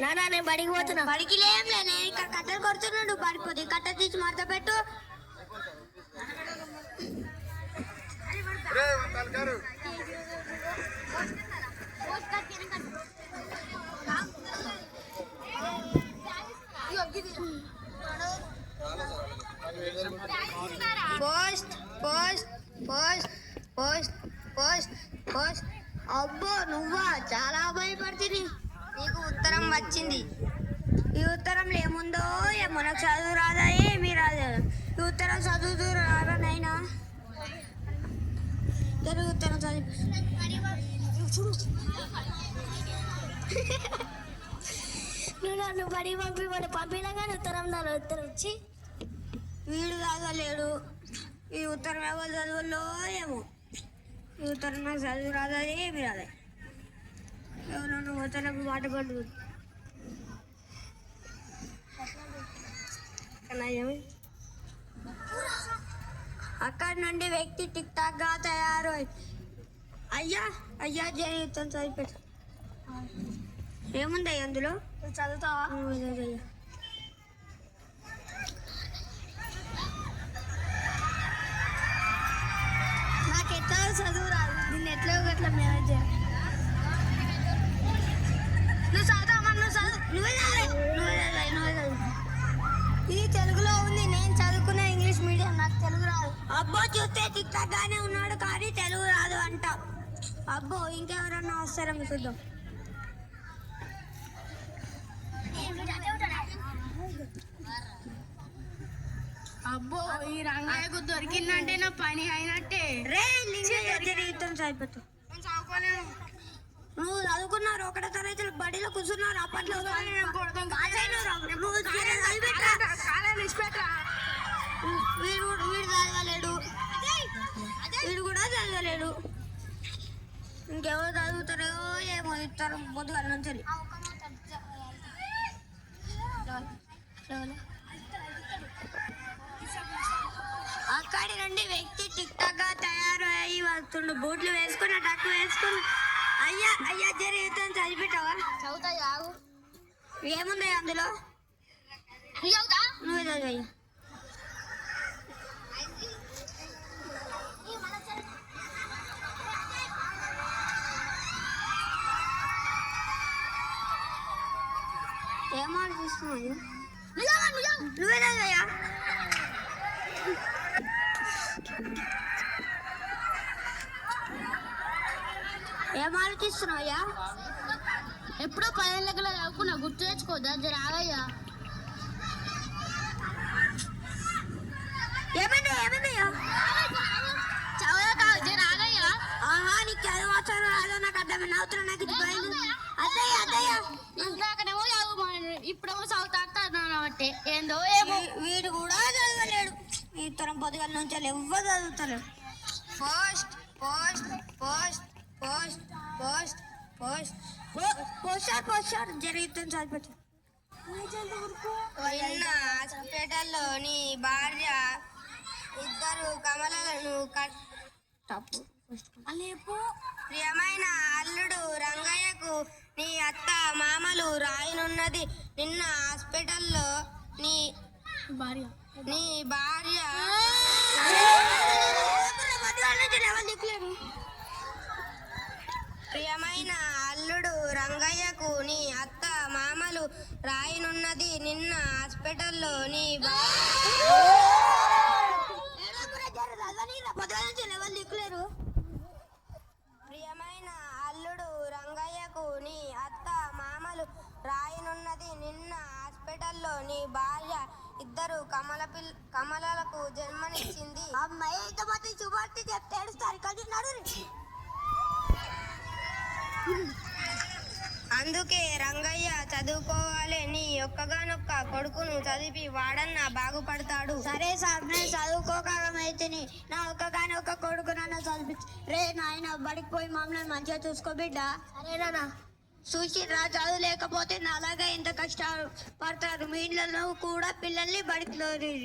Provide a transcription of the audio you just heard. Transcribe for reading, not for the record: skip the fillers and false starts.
నానా నేను బడికి పోతున్నా. బడికి లేంలే, నేను ఇక్కడ కట్టెలు కొడుతున్నాడు. పడిపోతే కట్ట తీసి మడత పెట్టు. Post post post post post post. అబ్బో నువ్వా, చాలా భయపడుతుంది. నీకు ఉత్తరం వచ్చింది. ఈ ఉత్తరంలో ఏముందో ఏమో, నాకు చదువు రాదా, ఏమీ రాదా. ఈ ఉత్తరం చదువుతూ రాదా నైనా? తెలుగు ఉత్తరం చదివి నువ్వు నన్ను బడి పంపినా కానీ ఉత్తరం వచ్చి వీడు చదవలేడు. ఈ ఉత్తరం ఎవరు చదువులో ఏమో. ఈ ఉత్తరం నాకు చదువు రాదా, ఏమి రాదా. ఎవరన్నా ఉత్తరం మాట పడు. అక్కడి నుండి వ్యక్తి టిక్ టాక్ గా తయారు. అయ్యా అయ్యా జీవితం చదివిపెట్టు. ఏముంది అందులో? చదువుతావా? నాకు ఎట్లా చదువు రాదు, దీన్ని ఎట్లా ఎట్లా మేనేజ్ చేయాలి. నువ్వు చదువుతావా? నువ్వే చదువు. ఇది తెలుగులో ఉంది, నేను చదువుకున్న ఇంగ్లీష్ మీడియం, నాకు తెలుగు రాదు. అబ్బో చూస్తే తిక్కగానే ఉన్నాడు కానీ తెలుగు రాదు అంట. అబ్బో ఇంకెవరన్నా వస్తారేమో చూద్దాం. అబ్బో ఈ రంగయ్యకు దొరికిందంటే నా పని అయినట్టే. రే జీవితం చదివిపోతు. నువ్వు చదువుకున్నారు, ఒకటో తరగతి బడిలో కూర్చున్నారు. అప్పట్లో వీడు చదవలేడు, వీడు కూడా చదవలేడు. ఇంకెవరు చదువుతారో ఏమో. ఇస్తారు పొద్దుగాల నుంచి. అక్కడి నుండి వ్యక్తి టిక్ టాక్ గా తయారు అయ్యి వస్తుండు. బూట్లు వేసుకుని టక్కు వేసుకుని. అయ్యా అయ్యా జీవితం చదివిపెట్టావా? చదువుతా. ఏముంది అందులో? నువ్వే చదివయ్యా. ఏం ఆలోచిస్తున్నావు? నువ్వే చదివయ్యా. ఏం ఆలోచిస్తున్నావయ్యా? ఎప్పుడో 10 లెక్కలు చదువుకున్నా, గుర్తు తెచ్చుకోద్దా? రాగయ్యా. ఏమైందయ్యా? రాగయ్యా. ఆహా, నీకు చదువు వచ్చారు రాదో నాకు అర్థం అవుతున్నా. నాకు ఇది పోయింది. అద్దయ్య ఇందాకనేమో చదువు, ఇప్పుడేమో చదువుతాను అంటే ఏందో ఏమో. వీడు కూడా చదవలేడు. ఈ తరం పొద్దుగల నుంచి ఎవ్వరు చదువుతలేడు. Post post post post post post poster జరుగుతుంది. చదివిపెట్టు. నిన్న హాస్పిటల్లో నీ భార్య ఇద్దరు కమలను తప్పు. ప్రియమైన అల్లుడు రంగయ్యకు నీ అత్త మామలు రాయనున్నది. నిన్న హాస్పిటల్లో నీ భార్య ప్రియమైన అల్లుడు రంగయ్యకు నీ అత్త మామలు రాయనున్నది. నిన్న హాస్పిటల్లో నీ ప్రియమైన అల్లుడు రంగయ్యకు నీ అత్త మామలు రాయనున్నది. నిన్న హాస్పిటల్లో నీ భార్య ఇద్దరు కమలలకు జన్మనిచ్చింది. అమ్మాయి శుభార్తి చెప్తే ఏడుస్తారు. అందుకే రంగయ్య చదువుకోవాలి. నీ ఒక్కగానొక్క కొడుకును చదివి వాడన్నా బాగుపడతాడు. సరే సార్, నేను చదువుకోకమైతే నా ఒక్కగానొక్క కొడుకు నన్ను చదివించి. రే నాయన, బడికి పోయి మమ్మల్ని మంచిగా చూసుకో బిడ్డ. సరేనా? చూసిరా, చదువు లేకపోతే అలాగే ఇంత కష్టాలు పడతారు. మీ ఇంట్లో కూడా పిల్లల్ని బడికి తోరి.